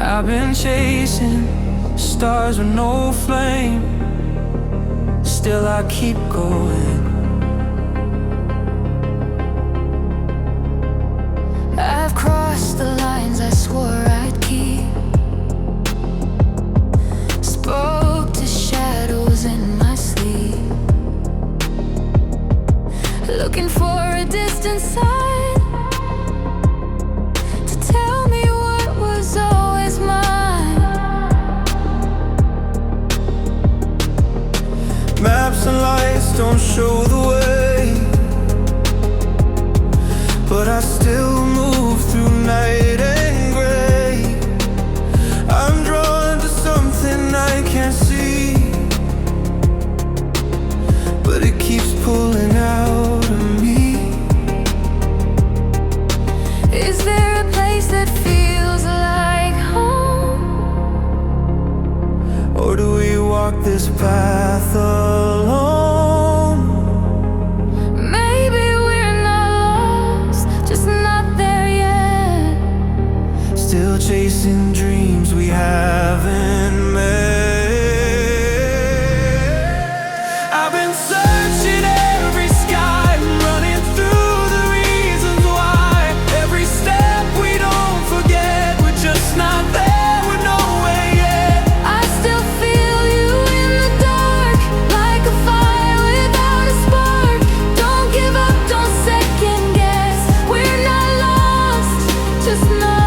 I've been chasing stars with no flame, still I keep going. I've crossed the lines I swore I'd keep, spoke to shadows in my sleep, looking for a distant sign to tell me what was always mine. Maps and lights don't show the way, but I still move through night and gray. I'm drawn to something I can't see, but it keeps pulling out of me. Is there a place that feels like home? Or do we walk this path alone? Still chasing dreams we haven't met. I've been searching every sky, running through the reasons why. Every step we don't forget, we're just not there, we're nowhere yet. I still feel you in the dark, like a fire without a spark. Don't give up, don't second guess. We're not lost, just know.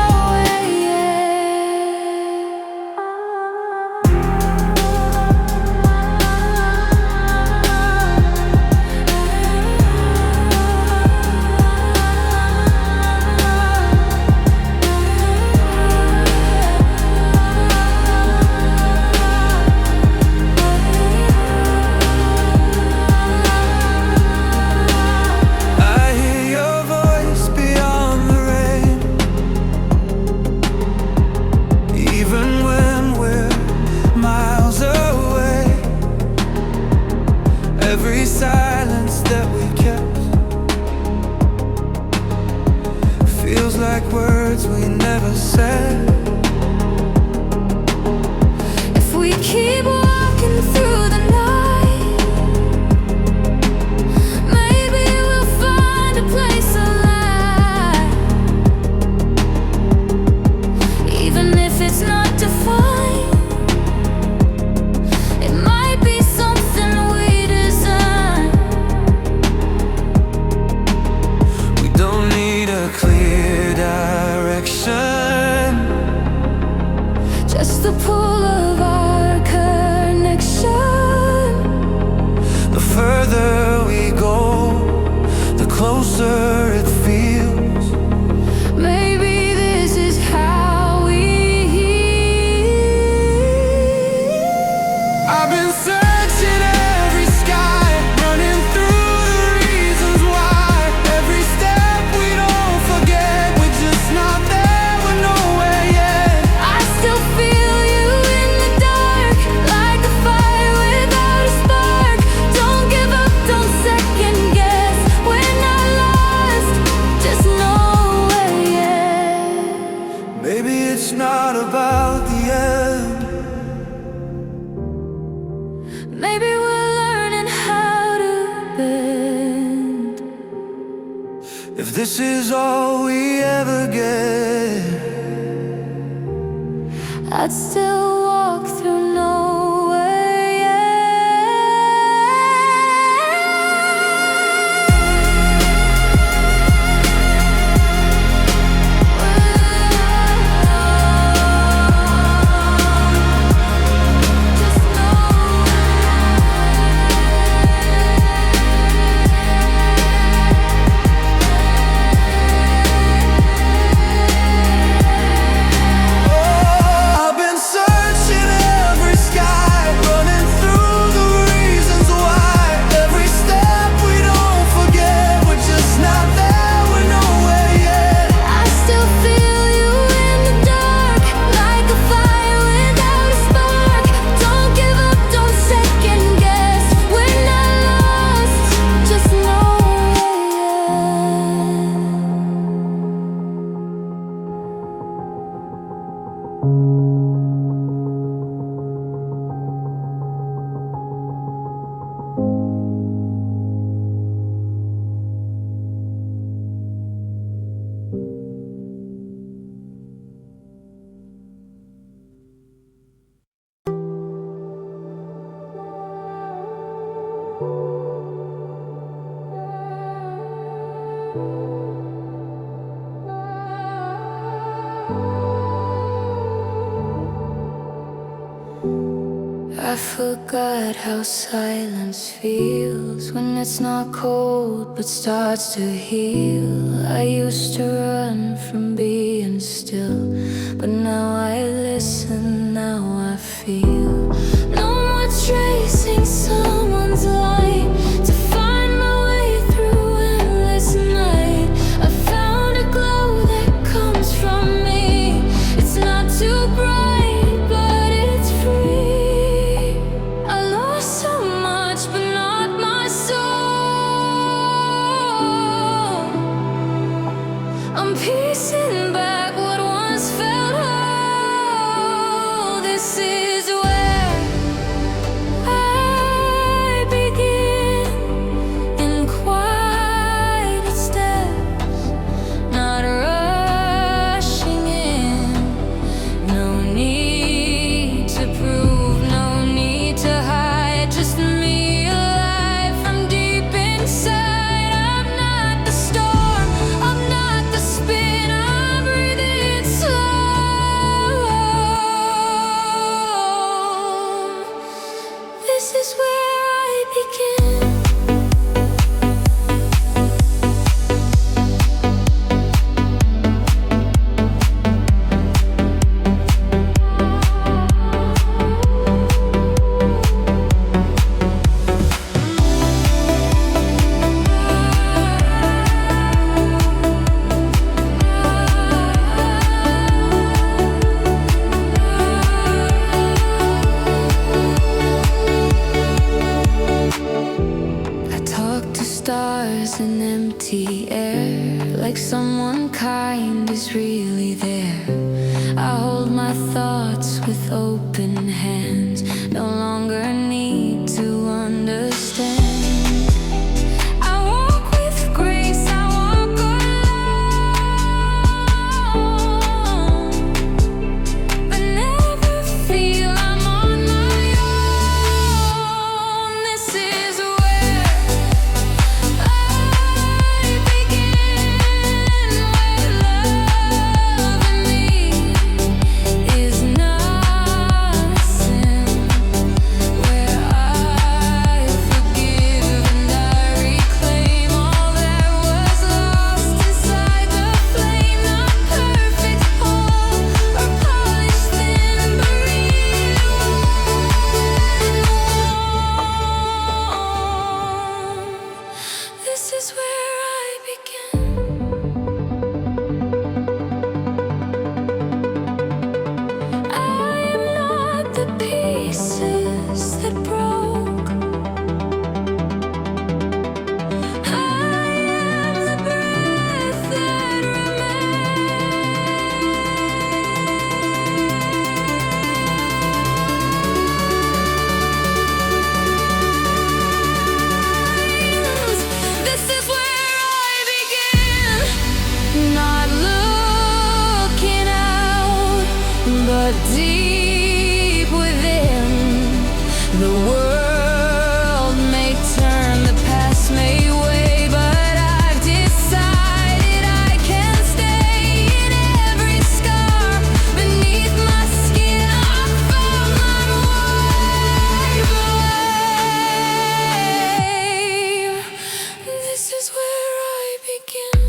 Every silence that we kept feels like words we never said. If we keep walking through the night, maybe we'll find a place alive. Even if it's not defined, it might be something we clear direction, just the pull of our connection. The further we go, the closer it feels. Maybe this is how we heal. I've been searching every sky, running through the reasons why. Every step we don't forget, we're just not there, we're nowhere yet. I still feel you in the dark, like a fire without a spark. Don't give up, don't second guess. We're not lost, just nowhere yet. Maybe it's not about the end. Maybe we're learning how to bend. If this is all we ever get, I'd still walk through nowhere I've been searching I forgot how silence feels when it's not cold but starts to heal. I used to run from being still, but now I listen, now I feel. No more tracing someone's light to find my way through endless night. I found a glow that comes from me. It's not too bright, but it's free. I lost so much, but not my soul. I'm piecing back what once felt whole. This is where I begin, in quiet steps, not rushing in. No need to prove, no need to hide, just me alive from deep inside. I'm not the storm, I'm not the spin, I'm breathing slow. This is where I begin. I talk to stars in empty air, like someone kind is really there. I hold my thoughts with open hands, no longer need to understand. I walk with grace, I walk alone, but never feel I'm on my own. This is where I begin, where love in me is not sin, where I forgive and I reclaim all that was lost inside the flame. Not perfect, whole, or polished thin, but real warm. This is where I begin. I am not the pieces that broke. I am the breath that remains. This is where I begin. Not looking out, but deep within. The world may turn, the past may weigh, but I've decided I can stay. In every scar beneath my skin, I found my way. This is where I begin.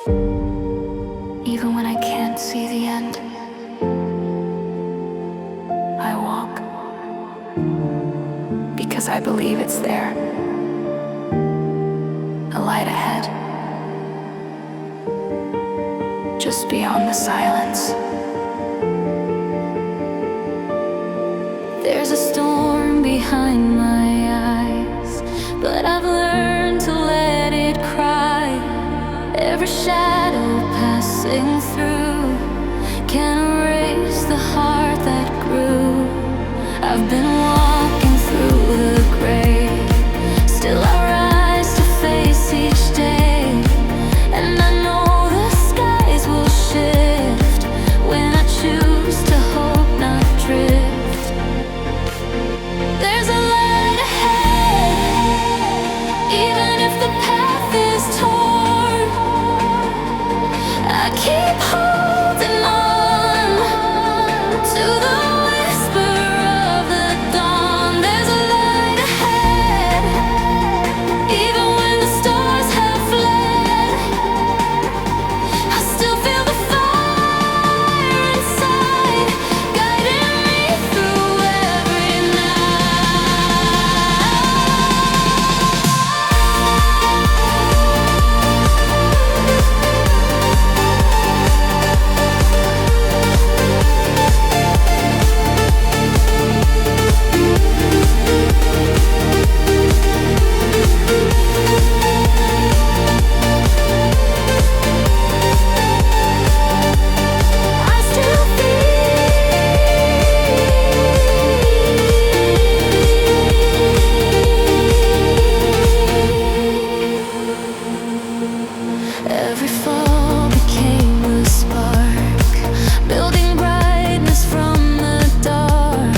Even when I can't see the end, I walk because I believe it's there. A light ahead, just beyond the silence. There's a storm behind my eyes, but I've learned to let it cry. Every shadow passing through can erase the heart that grew. I've been walking through the gray, still I rise to face each day. And I know the skies will shift when I choose to hope, not drift. There's a light ahead, even if the path is torn. I keep holding on to the whisper of the dawn. There's a light ahead, even when the stars have fled. I still feel the fire inside, guiding me through every I still every fall became a spark, building brightness from the dark.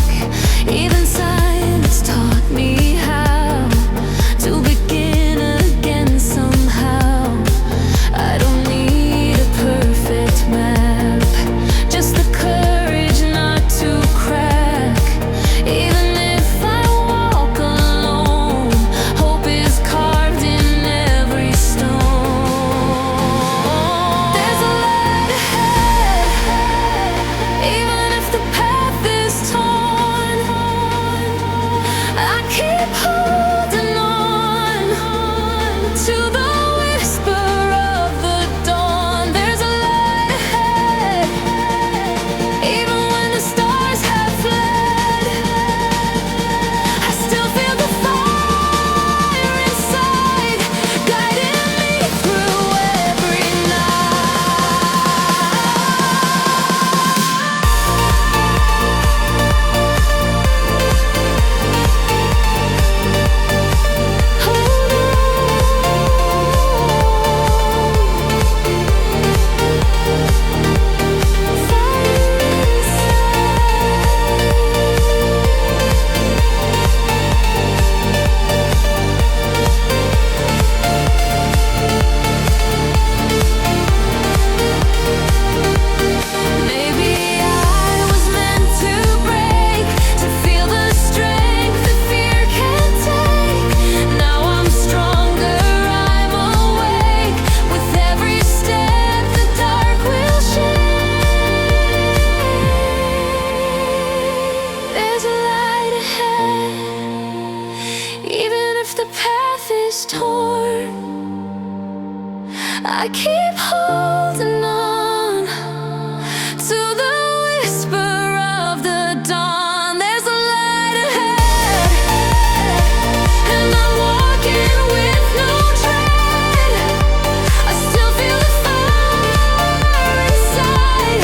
Even silence taught me how to begin again somehow. I don't need a perfect map, just the courage not to crack. Even if I walk alone, hope is carved in every stone. There's a light ahead, even if the path is torn. I keep holding on to the whisper of the dawn. There's a light ahead, even when the stars have fled. I still feel the fire inside, guiding me through every Maybe I was meant to break, to feel the strength that fear can't take. Now I'm stronger, I'm awake. With every step the dark will shake. There's a light ahead, even if the path is torn. I keep holding on to the whisper of the dawn. There's a light ahead, and I'm walking with no dread. I still feel the fire inside.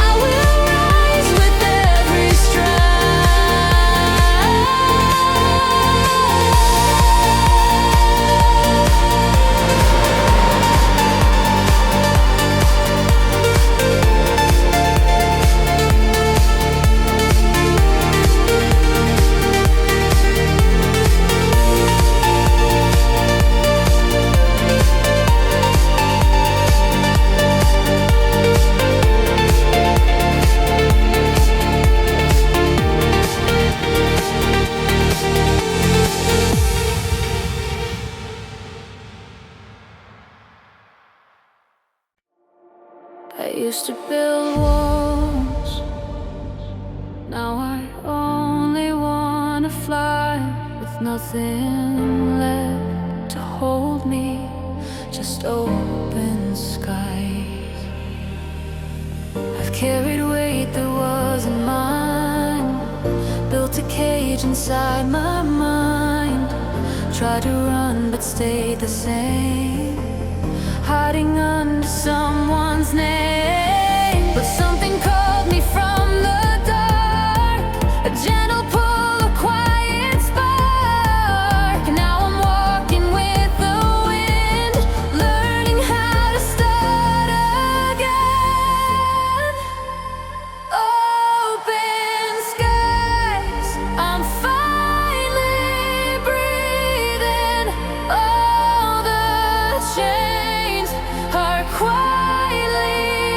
I will rise with every stride. I used to build walls, now I only wanna fly, with nothing left to hold me, just open skies. I've carried weight that wasn't mine, built a cage inside my mind, tried to run but stayed the same, hiding under someone's name. But something called me from the dark, a gentle pull, a quiet spark. Now I'm walking with the wind, learning how to start again. Open skies, I'm finally breathing. All the chains are quietly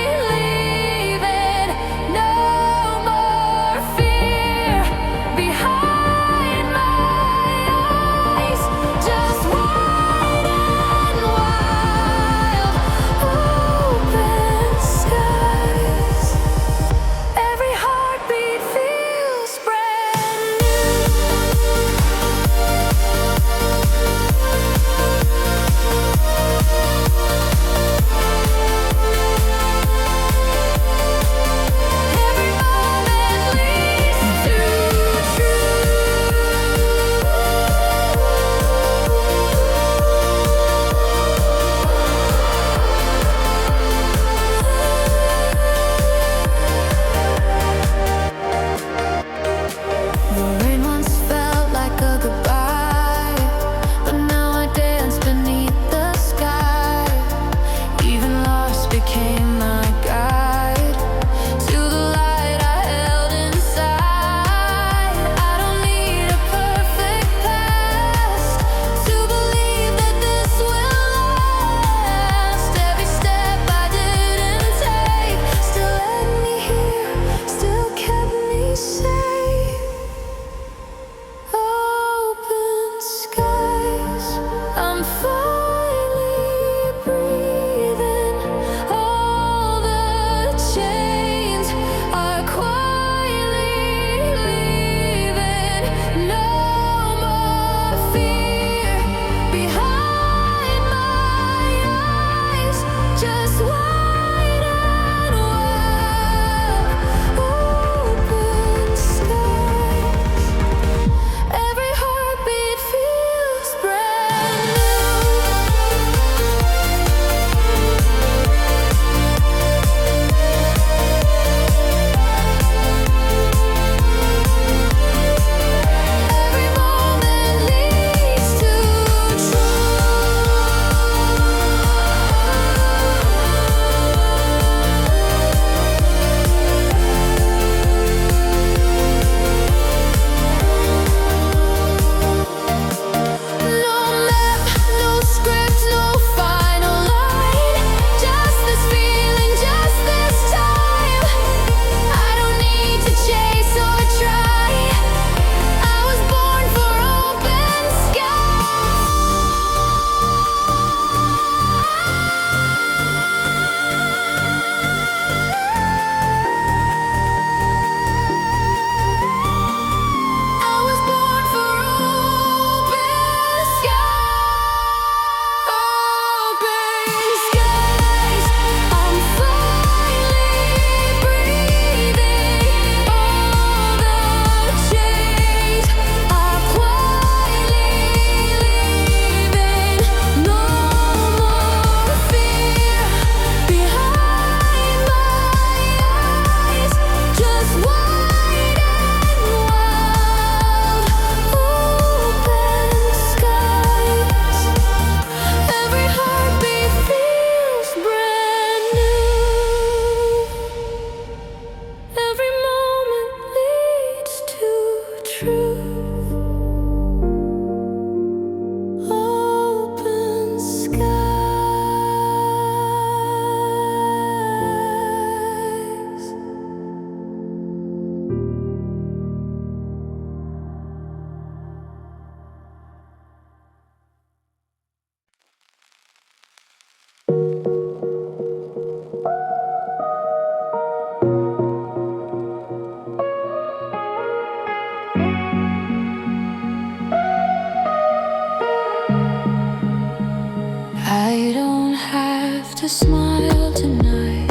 to smile tonight.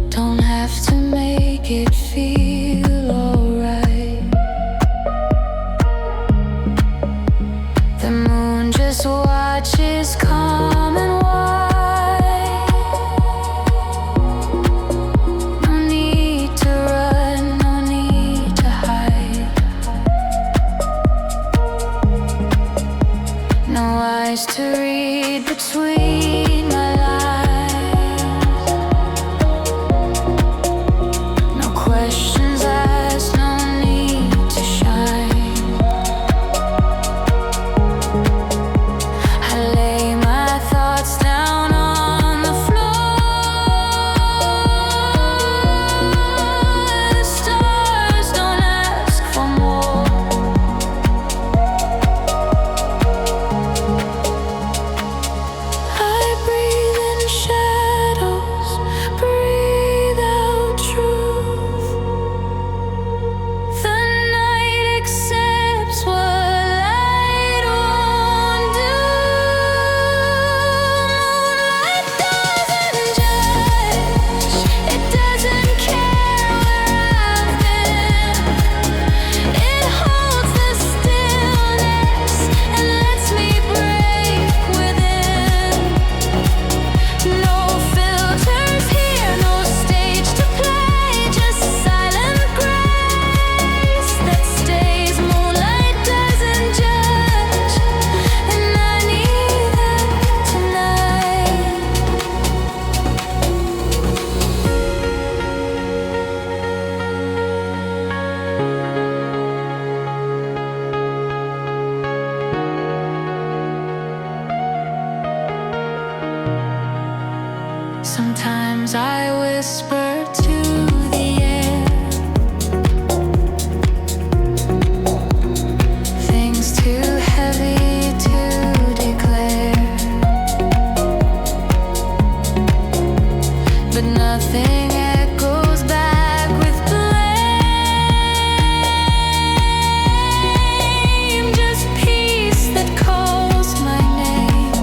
Don't have to make it feel alright. The moon just watches calm and white. No need to run, no need to hide. No eyes to read between my lines. No questions asked, no need to shine. I lay my thoughts down on the floor. The stars don't ask for more. I breathe in shadows, breathe out truth. The night accepts what light won't do. Moonlight doesn't judge, it doesn't care where I've been. It holds the stillness and lets me break within. No filters here, no stage to play, just silent grace that stays. Moonlight doesn't judge, and I need that tonight. Sometimes I whisper to the air, things too heavy to declare, but nothing echoes back with blame. Just peace that calls my name.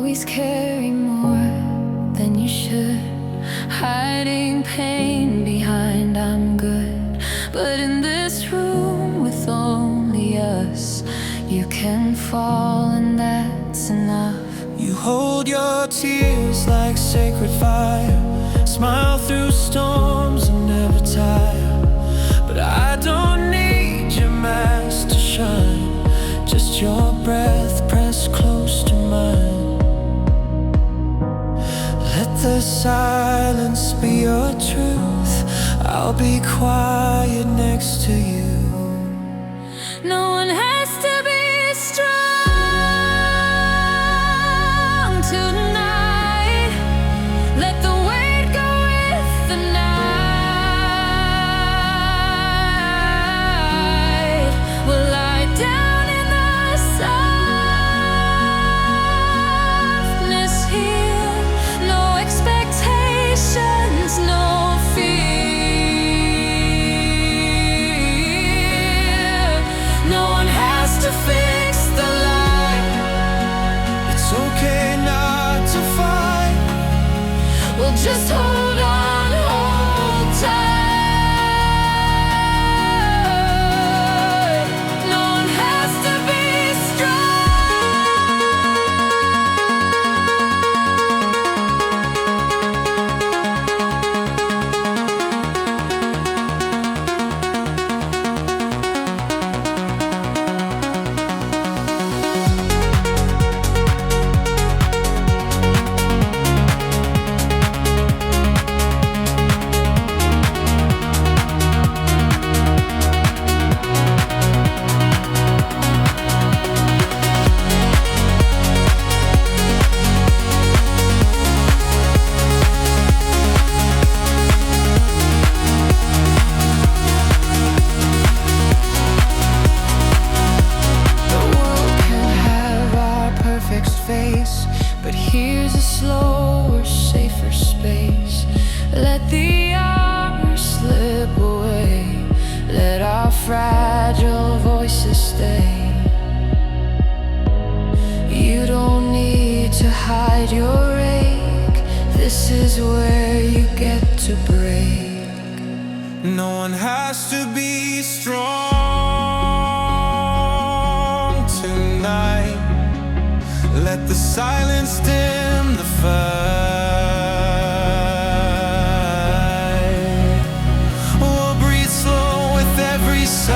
always carry more than you should, hiding pain behind I'm good. But in this room with only us, you can fall and that's enough. You hold your tears like sacred fire, smile through storms and never tire. But I don't need your mask to shine, just your breath pressed close to mine. Let the silence be your truth, I'll be quiet next to you. No one has to be strong tonight. Let the weight go with the night. We'll lie down in the softness here. No expectations, no fear. No one has to fix the light. It's okay not to fight. We'll just hold on, hold tight. No one has to be face, but here's a slower, safer space. Let the hours slip away, let our fragile voices stay. You don't need to hide your ache, this is where you get to break. No one has to be strong tonight. Let the silence dim the fight. We'll breathe slow with every sigh.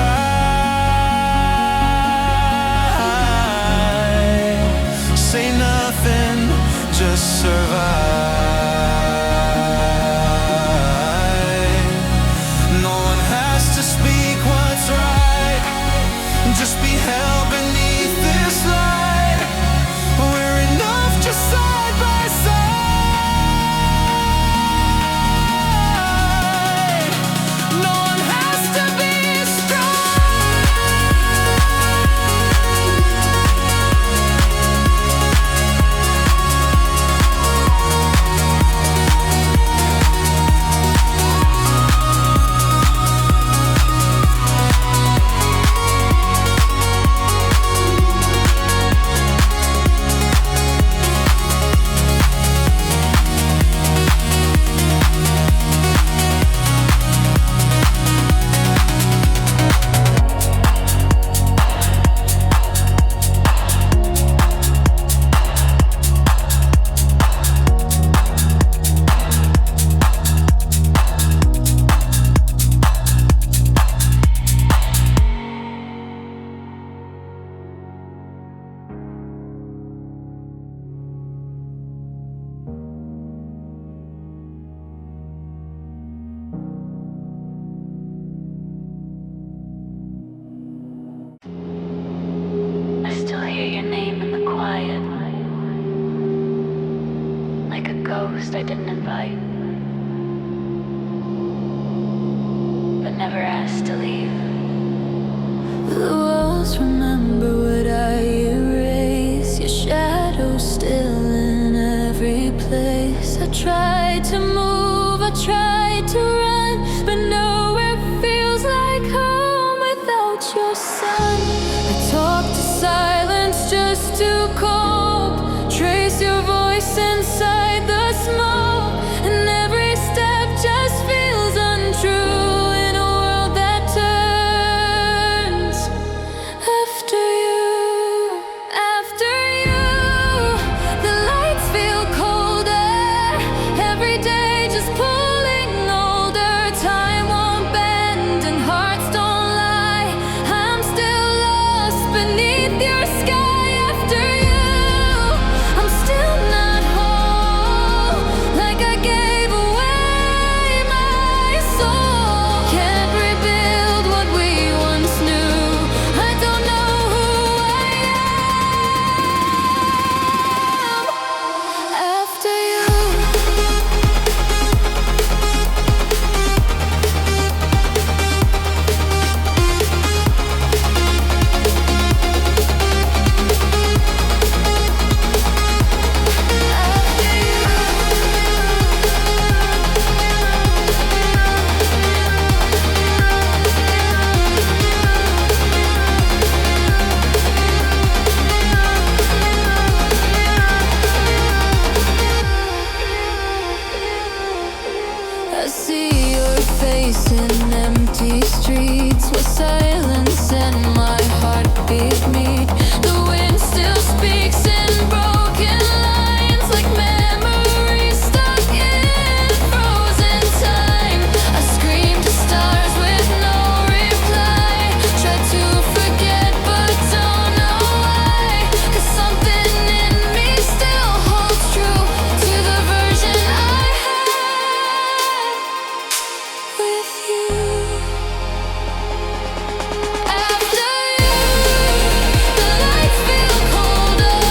Say nothing, just survive. No one has to speak what's right, just be held beneath this light. We're enough just side by side. No one has to be ghost I didn't invite, but never asked to leave. The walls remember what I erase, your shadow still in every place. I tried to move, I tried to run, but nowhere feels like home without your sun. I talk to silence just to cope, trace your voice loose inside the smoke, and every step just feels untrue in a world that turns after you. After you, the lights feel colder, every day just pulling older. Time won't bend and hearts don't lie. I'm still lost beneath your sky. After you, I'm still not whole, like I gave away my soul. Can't rebuild what we once knew. I don't know who I am after you. I see your face in empty streets where silence and my heartbeat meet. The wind still speaks in broken lines, like memories stuck in frozen time. I scream to stars with no reply. Try to forget but don't know why. 'Cause something in me still holds true to the version I had with you. After you, the lights feel colder,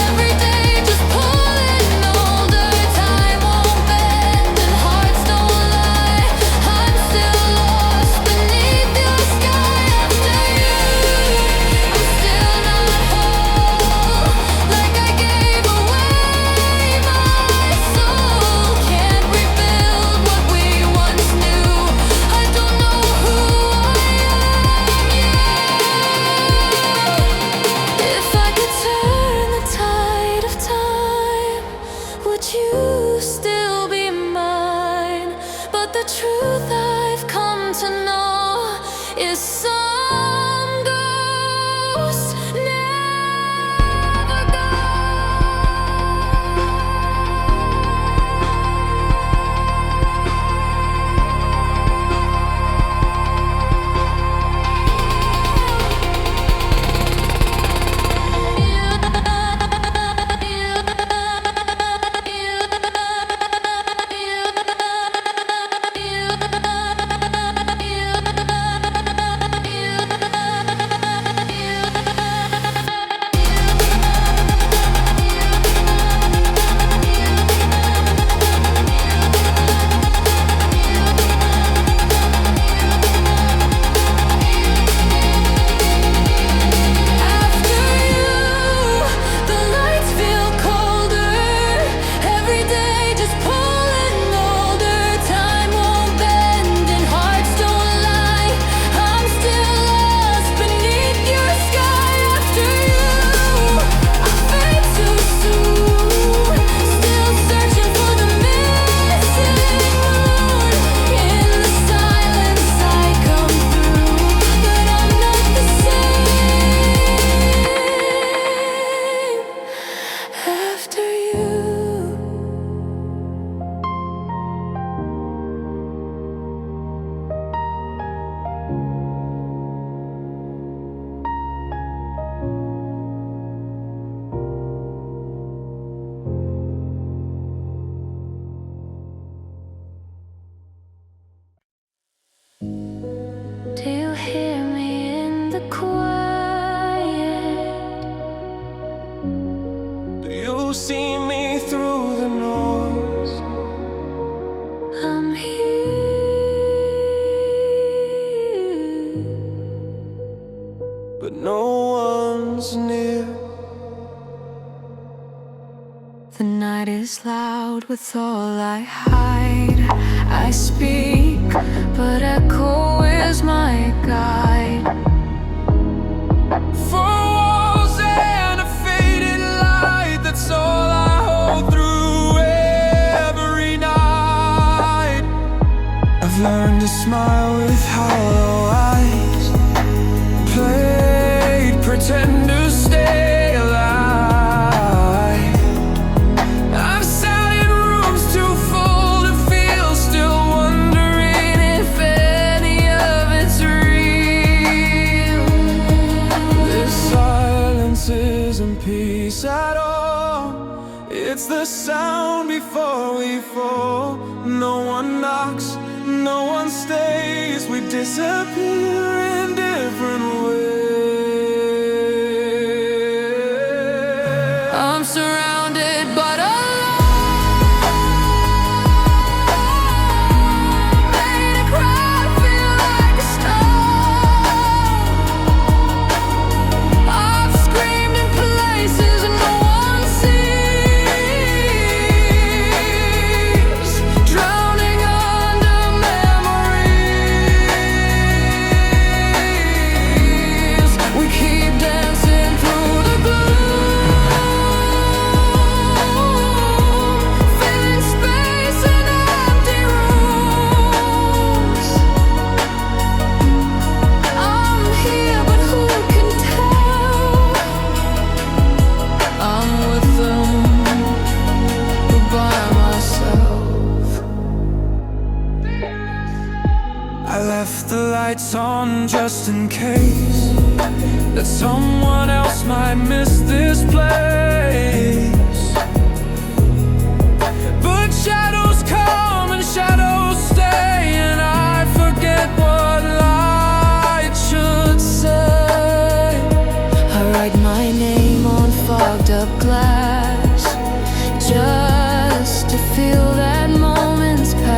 every day just pulling older. Time won't bend and hearts don't lie. I'm still lost beneath your sky. After you, I'm still not whole, like I gave away my soul. Can't rebuild what we once knew. I don't know who I am yet. If I could turn the tide of time, would you still be mine? But the truth I've come to know is some ghosts never go. After you, the lights feel colder, every day just pulling older. Time won't bend and hearts don't lie. I'm still lost beneath your sky. After you, I fade too soon, still searching for the missing moon. In the silence I come through, but I'm not the same after you. Do you hear me in the quiet? Do you see me through the noise? I'm here, But no one's near. the night is loud with all I hide. I speak, but echo is my guide. Four walls and a faded light, that's all I hold. through every night. I've learned to smile with hollow eyes, played pretend to stay alive. I've sat in rooms too full to feel, still wondering if any of it's real. This silence isn't peace at all, it's the sound before we fall. No one knocks, no one stays, we disappear in different ways. I'm surrounded but alone, made a crowd feel like a stone. I've screamed in places no one sees, drowning under memories. We keep dancing through the gloom, filling space in empty rooms. I'm here, but who can tell? I'm with them, but by myself. I left the lights on just in case that someone else might miss this place. But shadows come and shadows stay, and I forget what light should say. I write my name on fogged up glass, just to feel that moment's pass.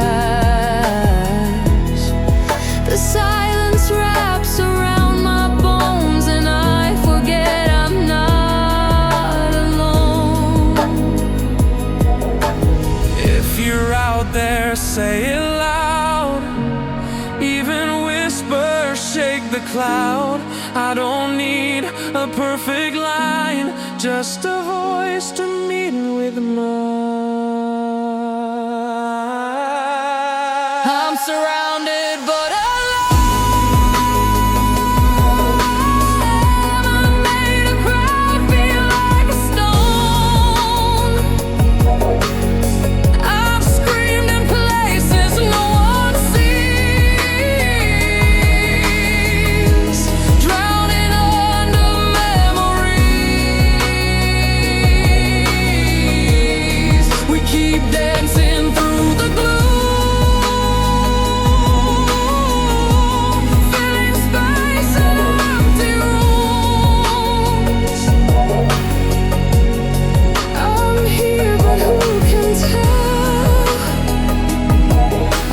The silence wraps around my bones, and I forget I'm not alone. If you're out there, say it loud. Even whispers shake the cloud. I don't need a perfect line, just a voice to meet with mine. I'm surrounded but alone, I made a crowd feel like a stone. I've screamed in places no one sees, drowning under memories. We keep dancing through the gloom, filling space in empty rooms. I'm here, but who can tell?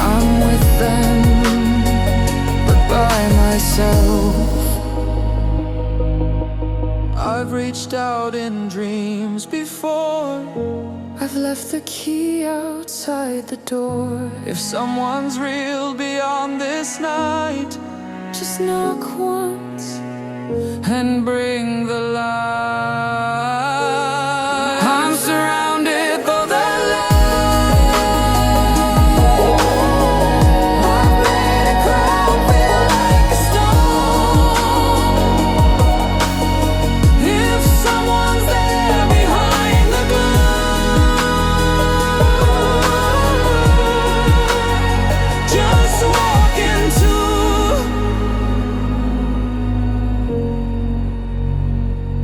I'm with them, but by myself. I've reached out in dreams before, I've left the key outside the door. If someone's real beyond this night, just knock once and bring the light. I'm surrounded for the love. I've made a crowd feel like a stone. If someone's there behind the gloom, just walk into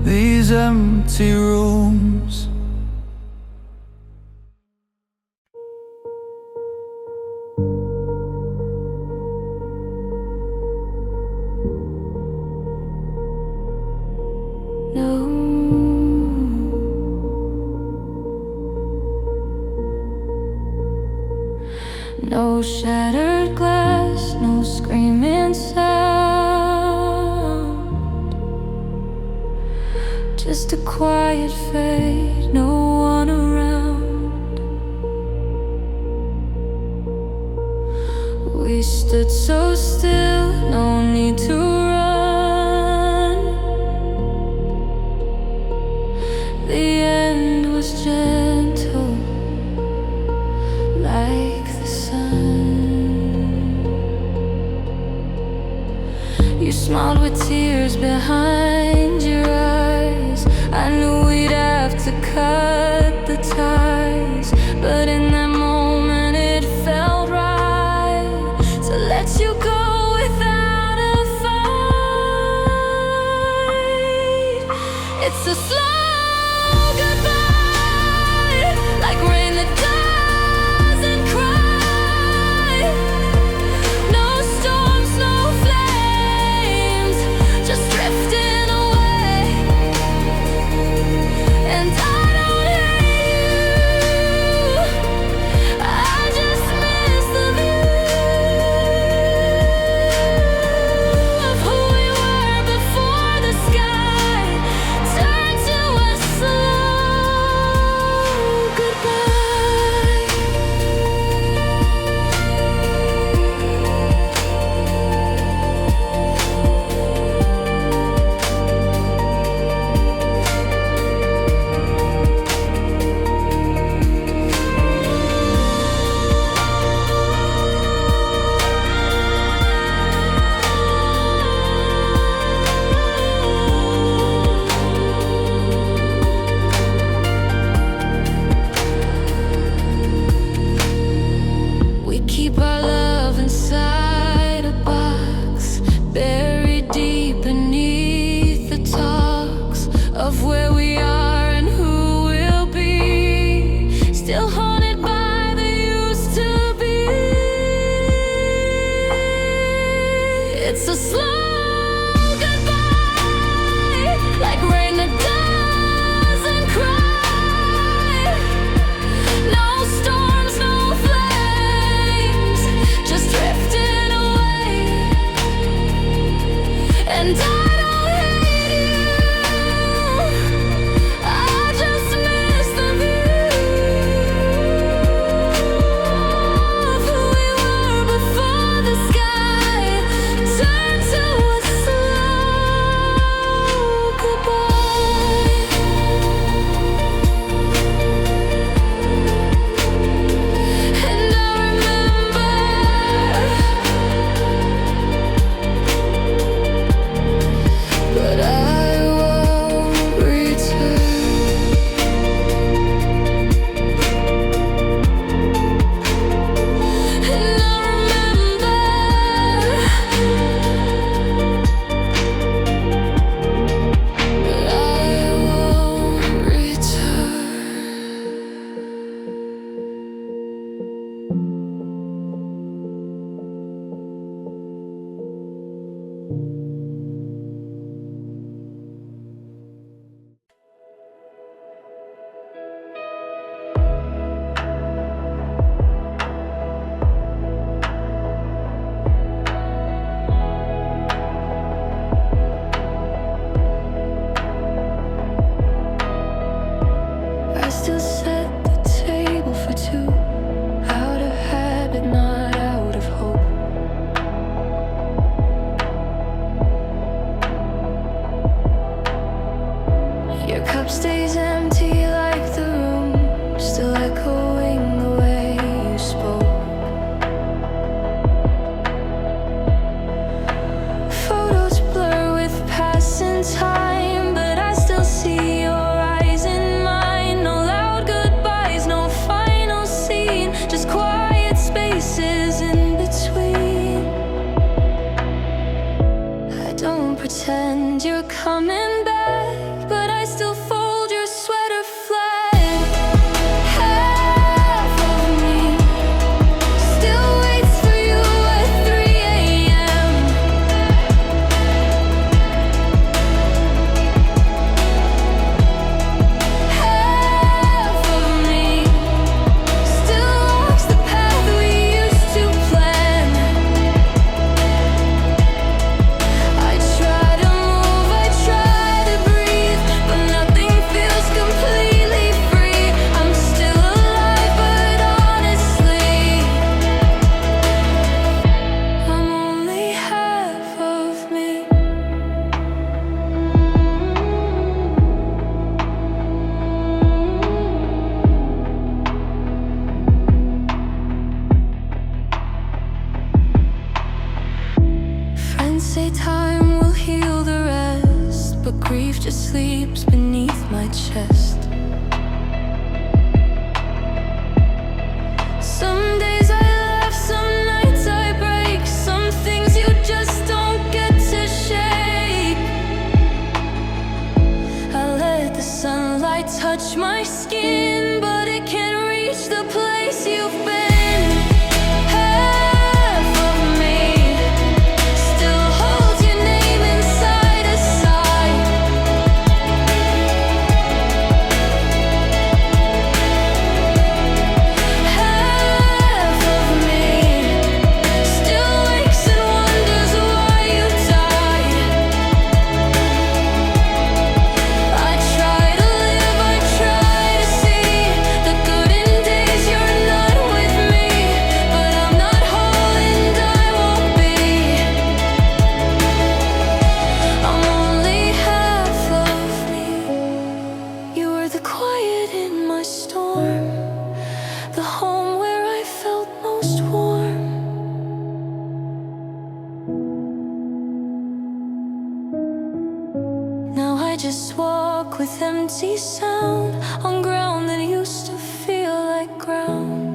these empty rooms. No, no shattered glass, no screaming sound, just a quiet fade, no one around. We stood so still, no need to run. The end was gentle. smiled with tears behind your eyes. I knew we'd have to cut the ties, but in that moment it felt right to let you go without a fight. It's a slow goodbye, like rain that doesn't cry. No storms, no flames, just drifting away. And I don't hate you, I just miss the view of who we were before the sky turned to a slow goodbye. We keep our love inside a box, buried deep beneath the talks of where we are and who we'll be. Still haunted by the used to be. It's a slow goodbye, like rain that doesn't cry. No storms, no flames, just drifting away. And I don't hate you, I just miss the view grief just sleeps beneath my chest. Some days I laugh, some nights I break, some things you just don't get to shake. I let the sunlight touch my skin, but it can't reach the place you've been. Just walk with empty sound on ground that used to feel like ground.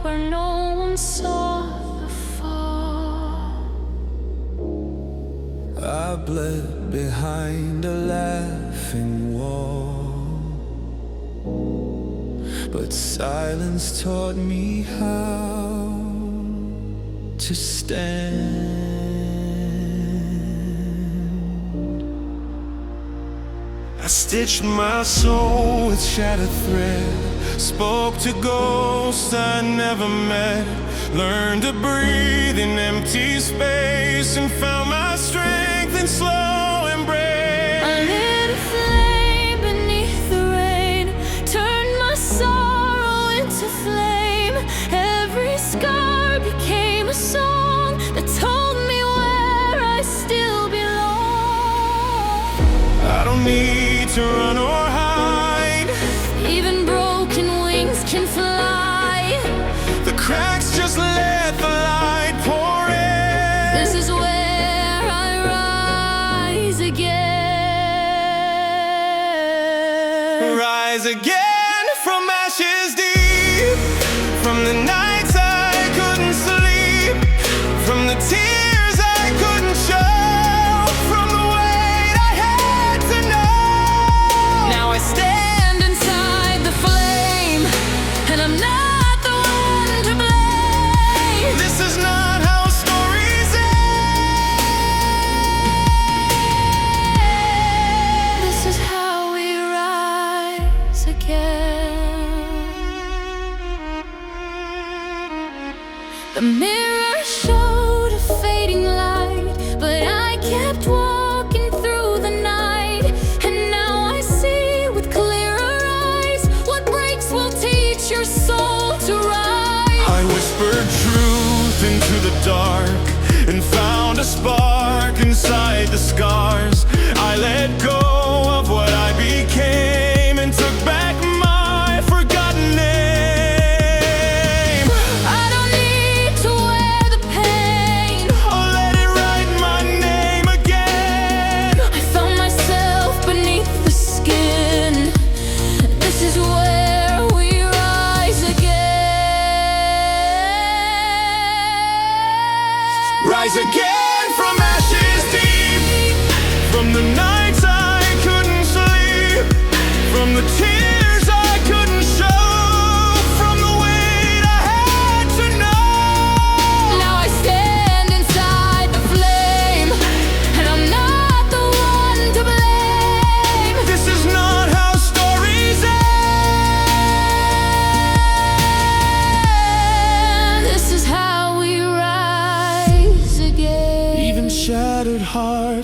Where no one saw the fall. I bled behind a laughing wall, but silence taught me how to stand. I stitched my soul with shattered thread, spoke to ghosts I never met, learned to breathe in empty space, and found my strength in slow embrace. I lit a flame beneath the rain, turned my sorrow into flame. Every scar became a song that told me where I still belong. I don't need to run or hide, even broken wings can fly. the cracks just let the light pour in. This is where I rise again. Rise again from ashes deep, from the nights I couldn't sleep, from the tears I couldn't show, from the weight I had to know. Now I stand inside the flame, and I'm not the one to blame. This is not how stories end. This is how we rise again. The mirror showed a fading light, but I kept walking through the night. And now I see with clearer eyes, what breaks will teach your soul to rise. I whispered truth into the dark and found a spark inside the scars. I let go of what I became and took back my forgotten name. I don't need to wear the pain. I'll let it write my name again. I found myself beneath the skin. This is where we rise again. Rise again from ashes deep,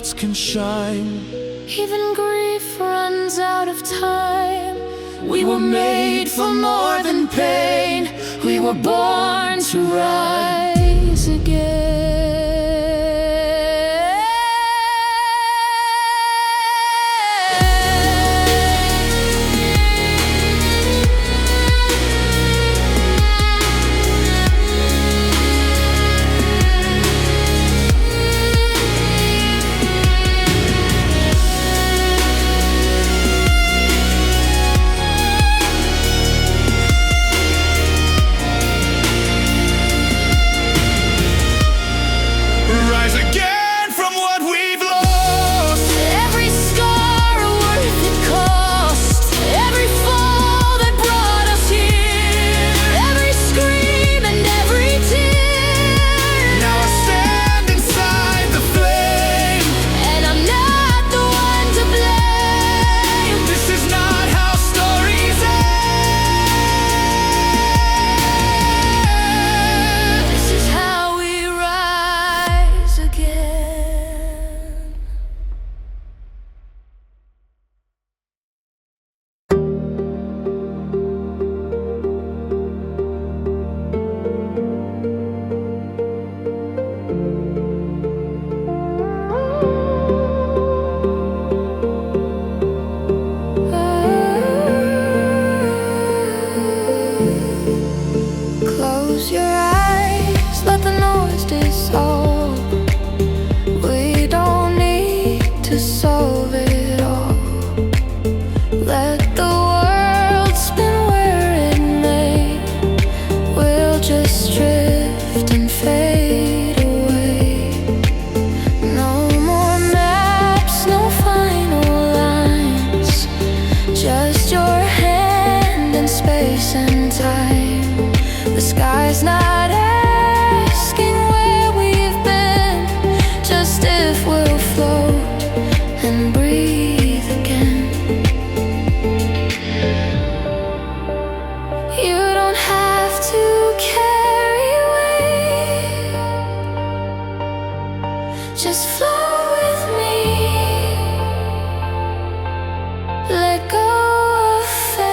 lights can shine. Even grief runs out of time. We were made for more than pain. We were born to rise again. Rise again from what we've lost. Every scar a worth it cost. Every fall that brought us here. Every scream and every tear. Now I stand inside the flame, And I'm not the one to blame. this is not how stories end. This is how we rise again. Close your eyes, let the noise dissolve. We don't need to solve it all. Let the world spin where it may. We'll just drift and fade away. No more maps, no final lines. Just your hand in space and time. The sky's not asking where we've been, just if we'll float and breathe again. You don't have to carry weight, just flow with me. Let go of fate.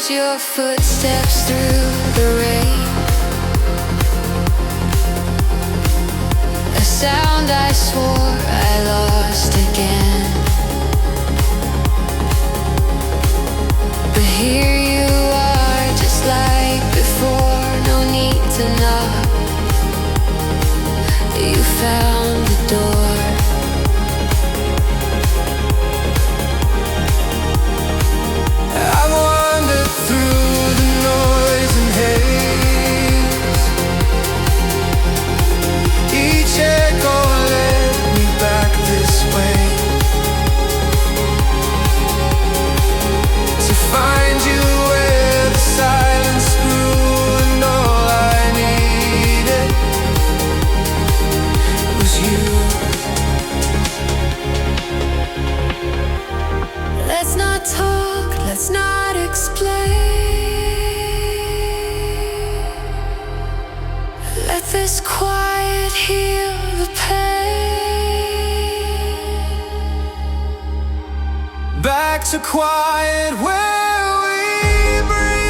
Your footsteps through the rain, a sound I swore I lost again. But here you are, just like before, no need to knock. You found the door. Let's not explain. Let this quiet heal the pain. Back to quiet where we breathe.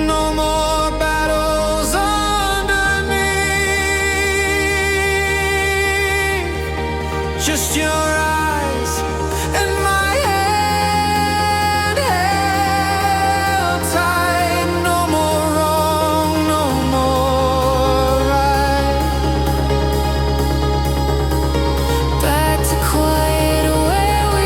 No more battles underneath. Just your eyes and my hand held tight. No more wrong, no more right. Back to quiet where we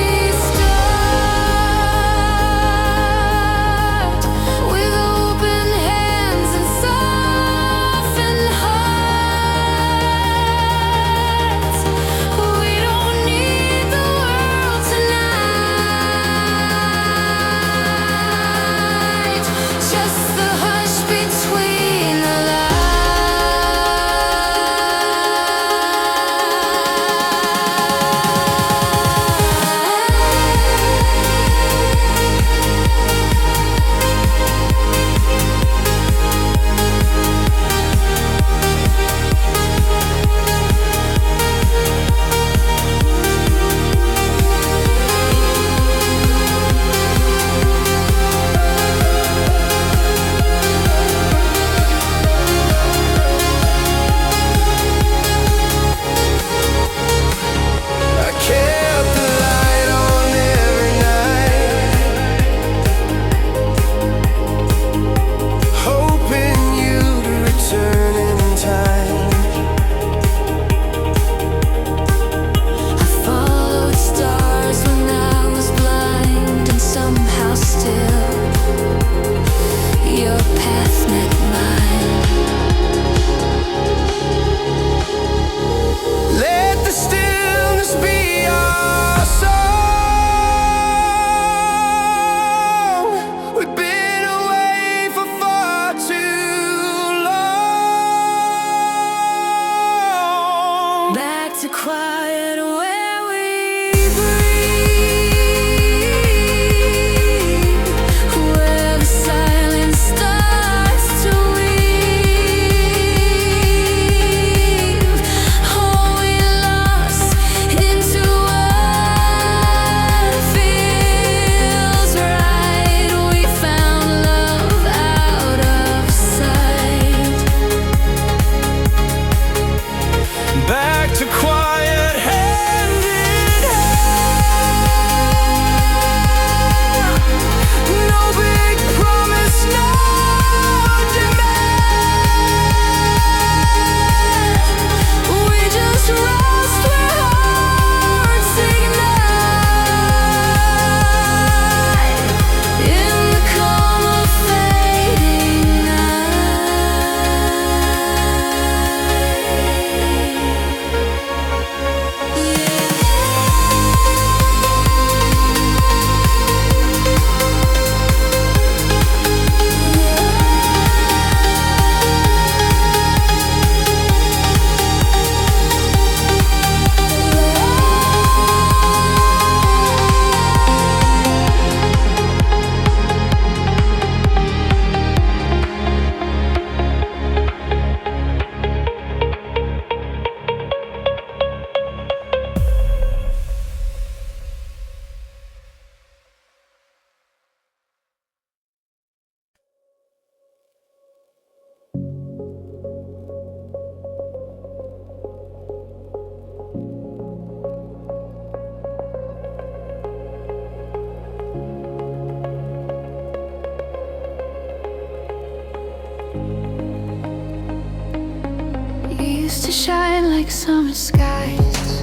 used to shine like summer skies,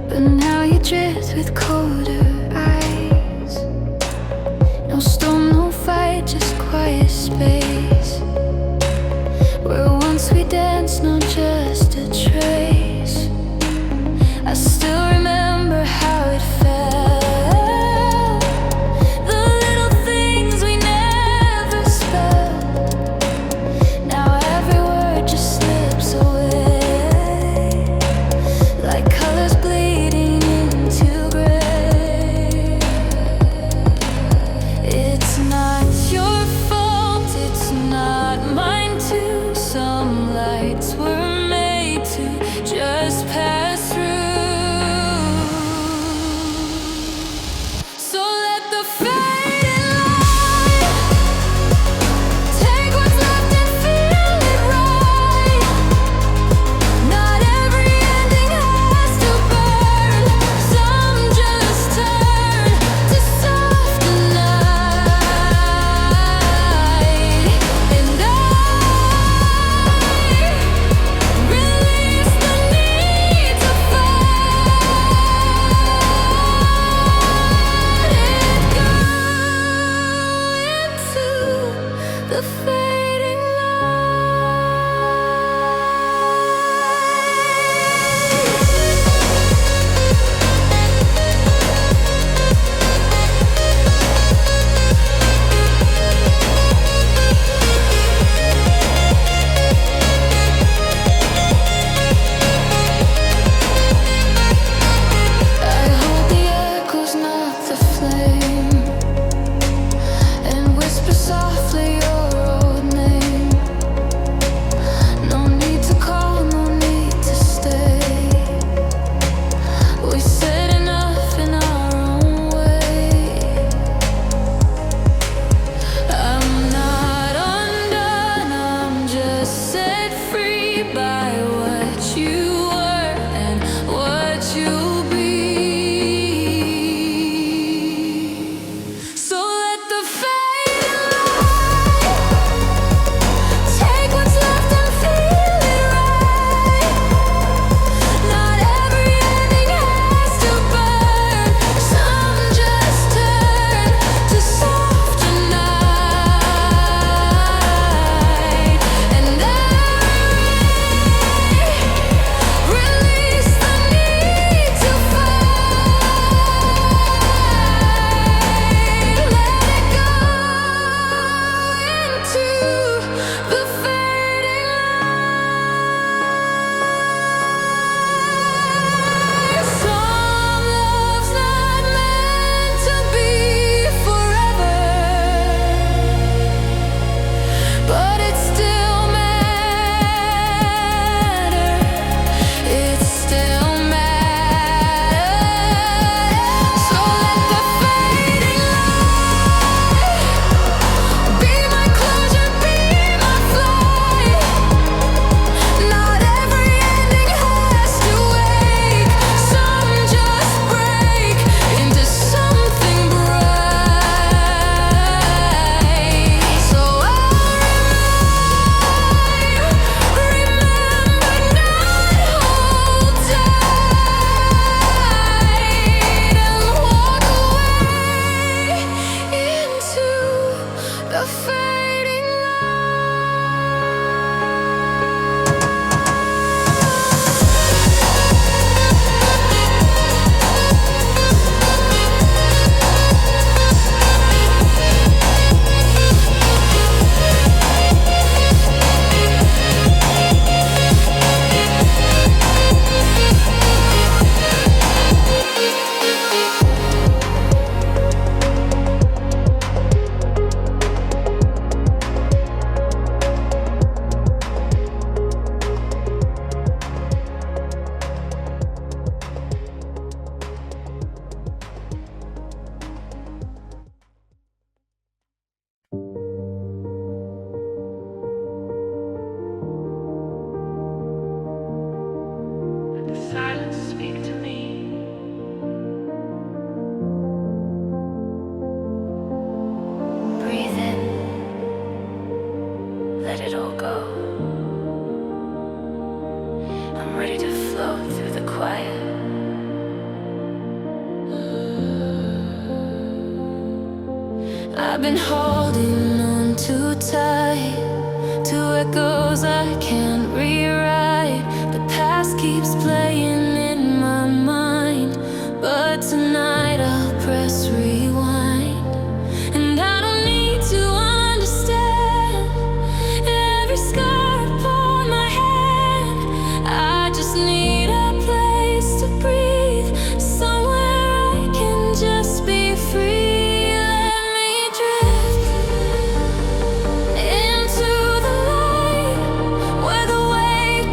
but now you drift with colder eyes. No storm, no fight, just quiet space, where once we danced, not just a trace. I still remember how it felt, the little things we never spelled. Now every word just slips away, like colors bleeding into gray. I've been holding on too tight to echoes I can't rewrite. The past keeps playing in my mind, but tonight I'll press rewind. And I don't need to understand every scar upon my hand. I just need a place to breathe, somewhere I can just be free. Let me drift into the light, where the weight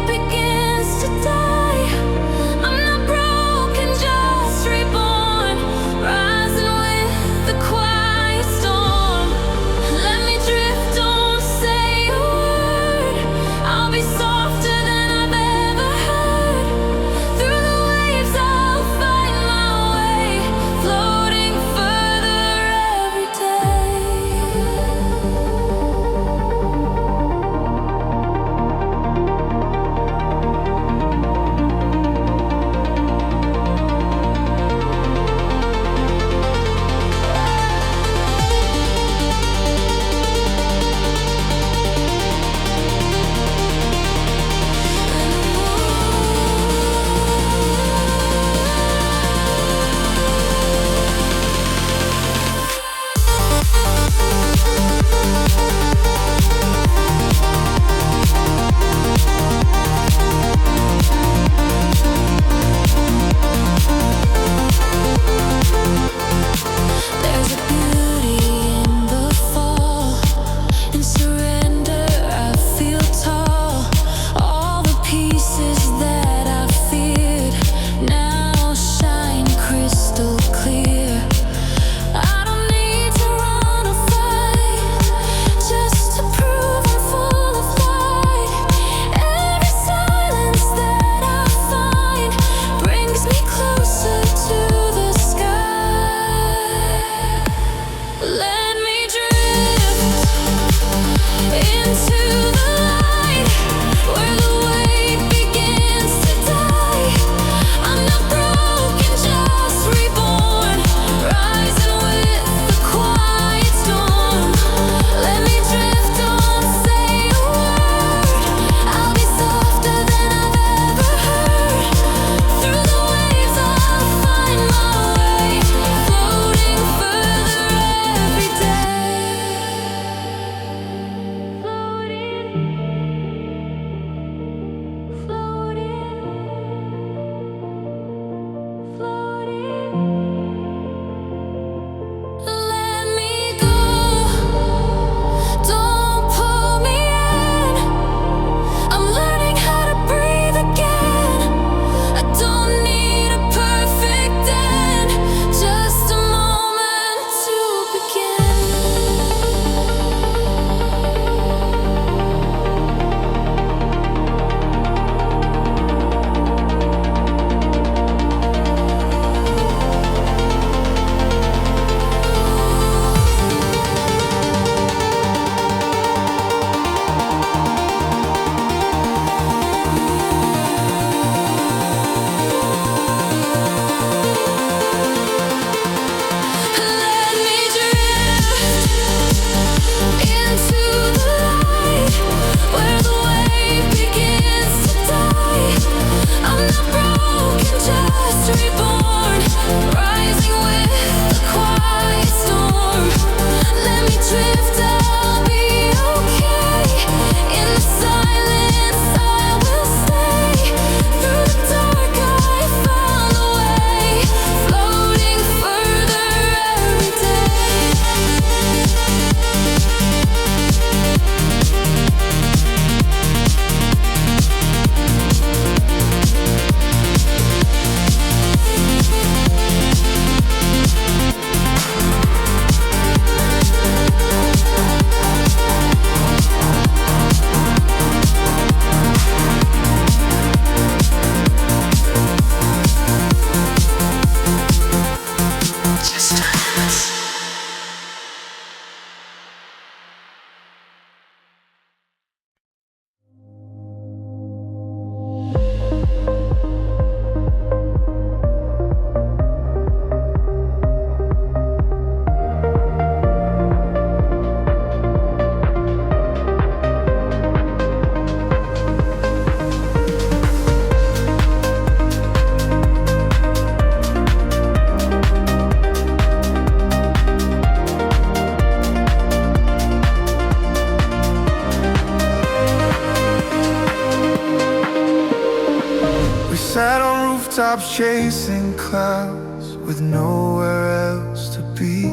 chasing clouds with nowhere else to be.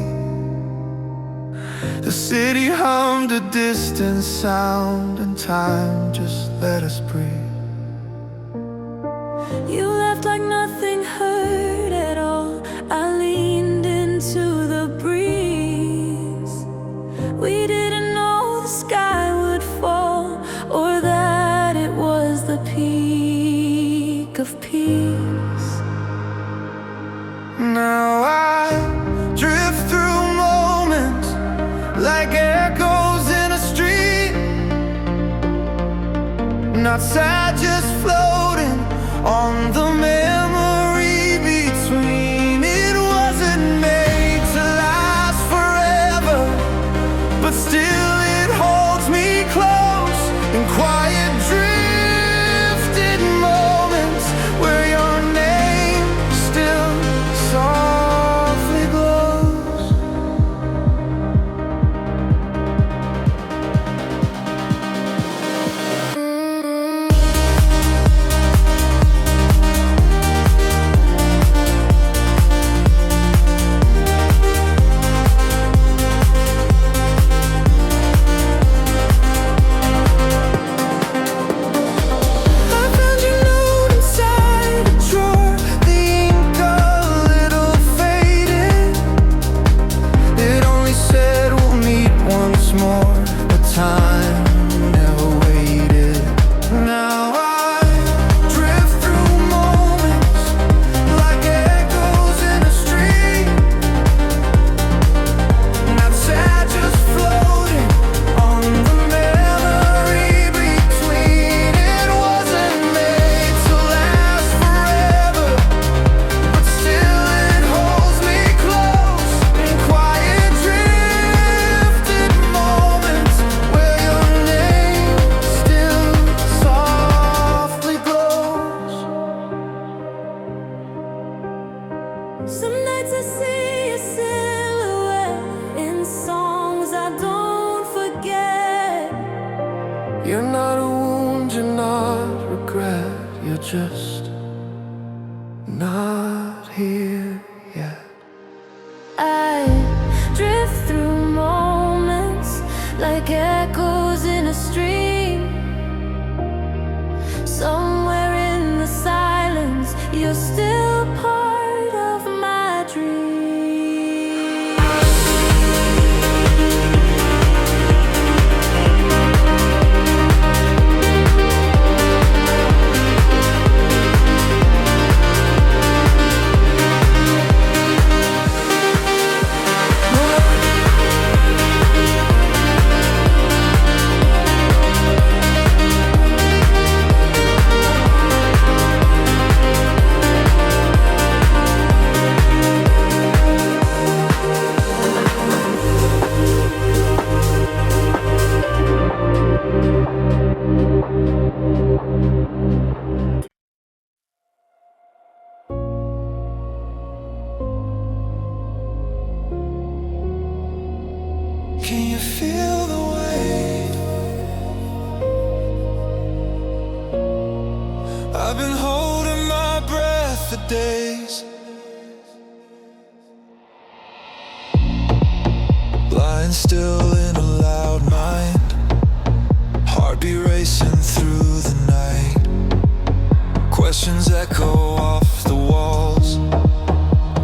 The city hummed a distant sound, and time just let us breathe. You left like nothing hurt at all. I leaned into the breeze. We didn't know the sky would fall, or that it was the peak of peace. Now I drift through moments like echoes in a street. Not sad, just floating on the memory between. It wasn't made to last forever, but still it holds me close in quiet drifted moments where your name still softly glows. I found your note inside a drawer, the ink a little faded. It only said we'll meet once more, but time never waited. Now I drift through moments like echoes in a street. Not sad, just floating on the memory between. It wasn't made to last forever, but still it holds me close in quiet drifted moments where your name still softly glows. Some nights I see a silhouette in songs I don't forget. You're not a wound, you're not regret, you're just not here yet. I drift through moments like echoes in a stream. Somewhere in the silence, you're still part of my dream. Can you feel the weight? I've been holding my breath for days, lying still in a loud mind, heartbeat racing through the night. Questions echo off the walls,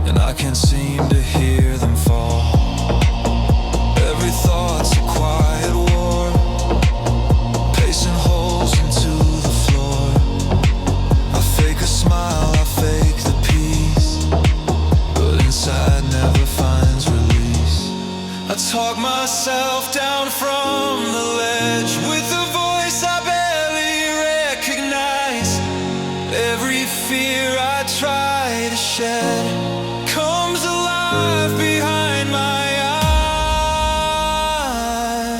and I can't seem to hear them fall. Every thought's a quiet war, pacing holes into the floor. I fake a smile, I fake the peace, but inside never finds release. I talk myself down from the ledge with a voice I barely recognize. Every fear I try to shed comes alive behind my eyes.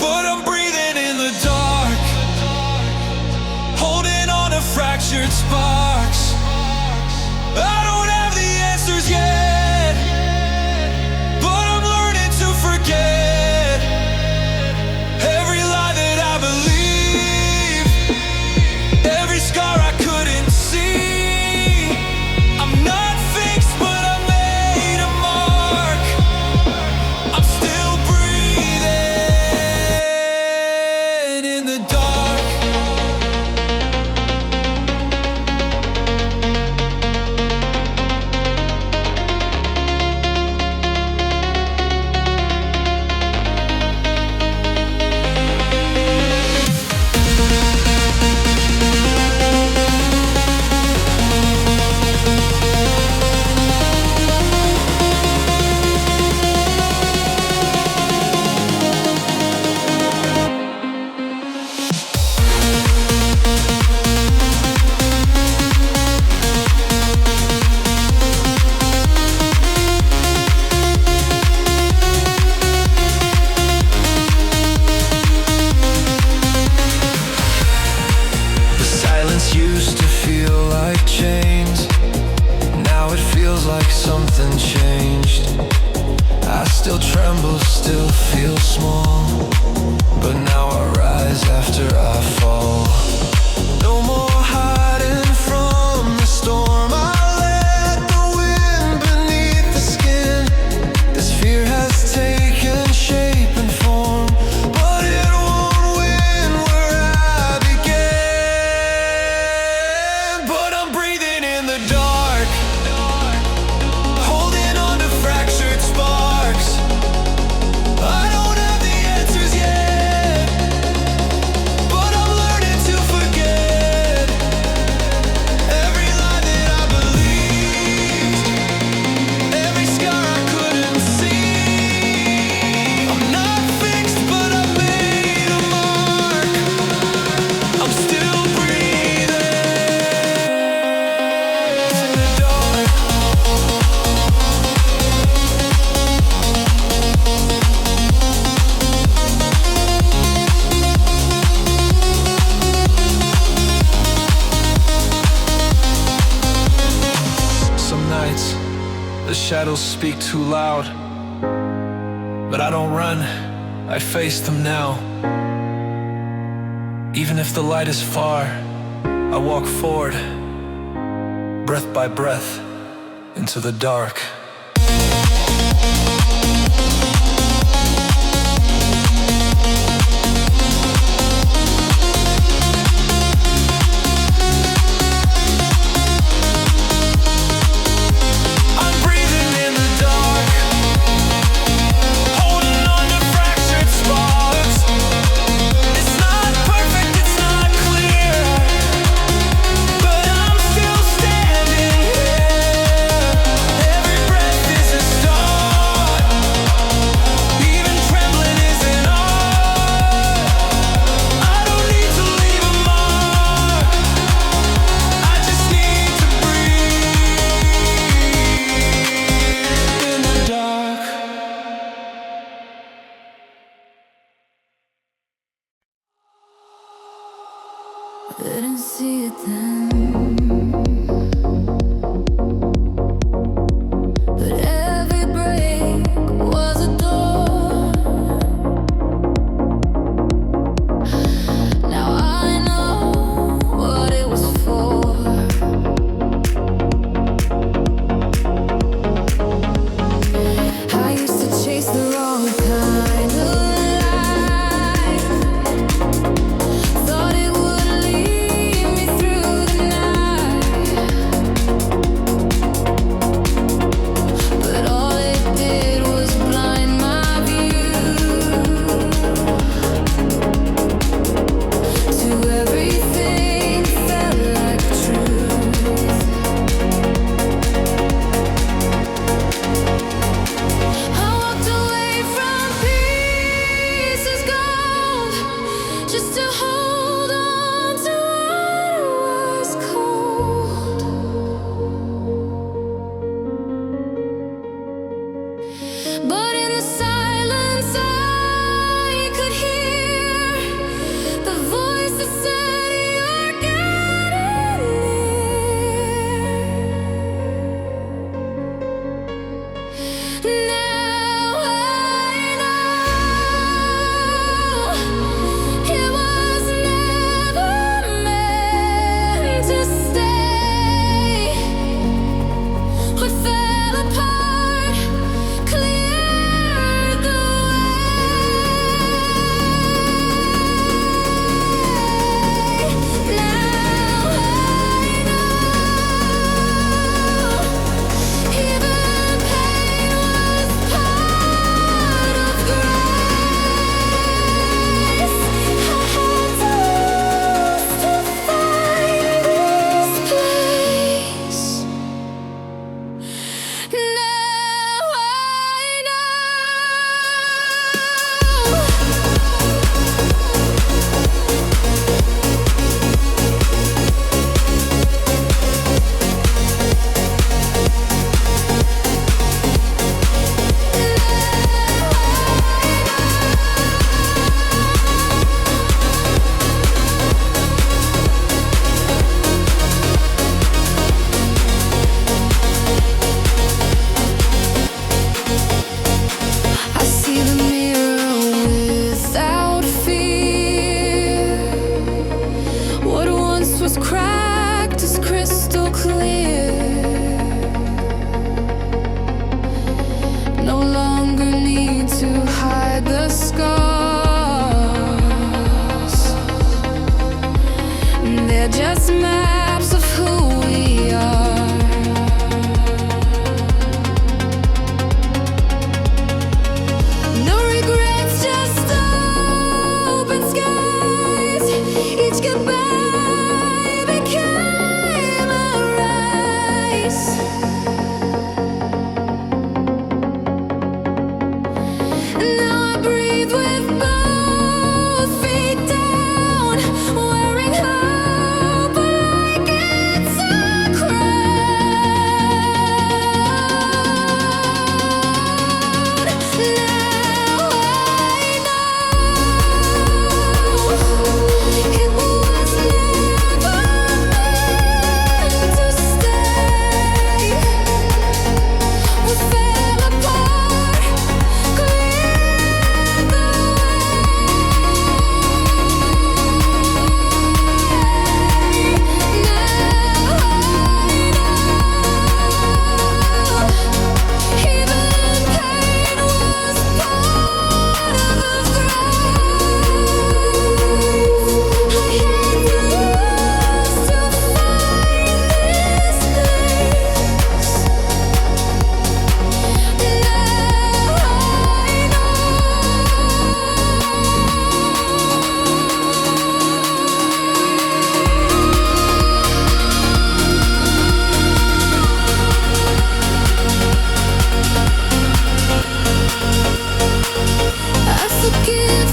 But I'm breathing in the dark, holding on to fractured sparks. I don't have the answers yet, but I'm learning to forget every lie that I believe. still tremble, still feel small. But now I rise after I fall. No more hiding from the storm. I let the wind beneath the skin. This fear has taken shape and form, but it won't win where I began. But I'm breathing in the dark, holding on to fractured sparks. I don't have the answers yet, but I'm learning to forget every lie that I believed, every scar I couldn't see. I'm not fixed, but I made a mark. I'm still breathing in the dark. Some nights, the shadows speak too loud, but I don't run, I face them now. Even if the light is far, I walk forward, breath by breath, into the dark. I'm breathing in the dark, holding on to fractured sparks. It's not perfect, it's not clear, but I'm still standing here. Every breath is a start, even trembling is an art. I don't need to leave a mark, I just need to breathe in the dark. Couldn't see it then, but every break was a door. Now I know what it was for. I used to chase the wrong kind of life. Thought it would lead me through the night.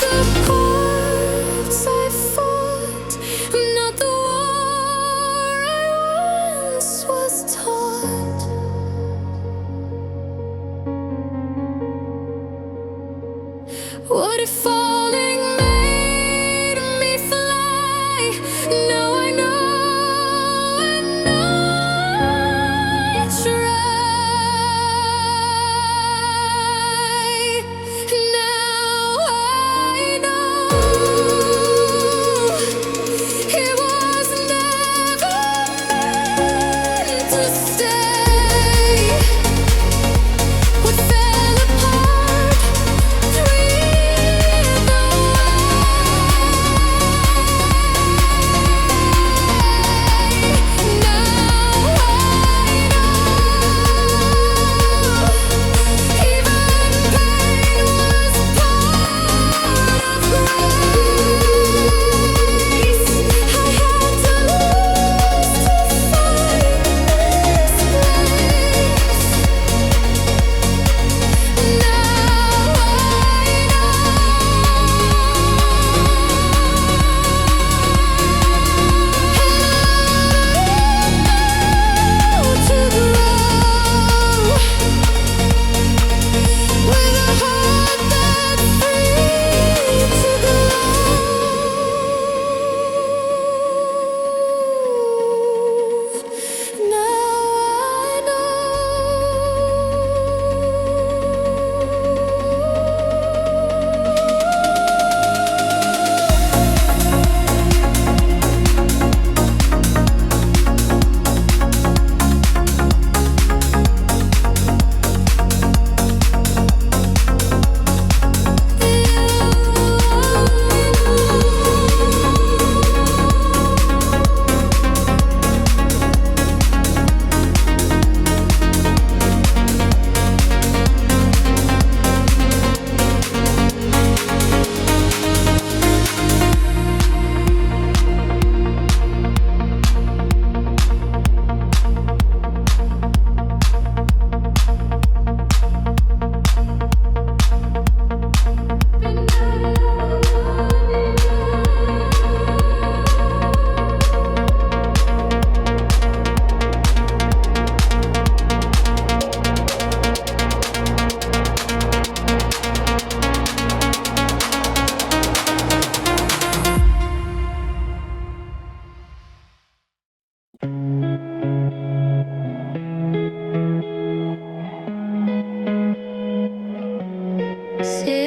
the chords I fought, not the war I once was taught. What if falling made me fly? Now I know, and I try. Now I know it was never meant to stay. What fell apart, breathe away. Now I know, even pain was part of grace. I had to lose to find this place. Now I know to grow with a heart that's free to glow. Now I know. Say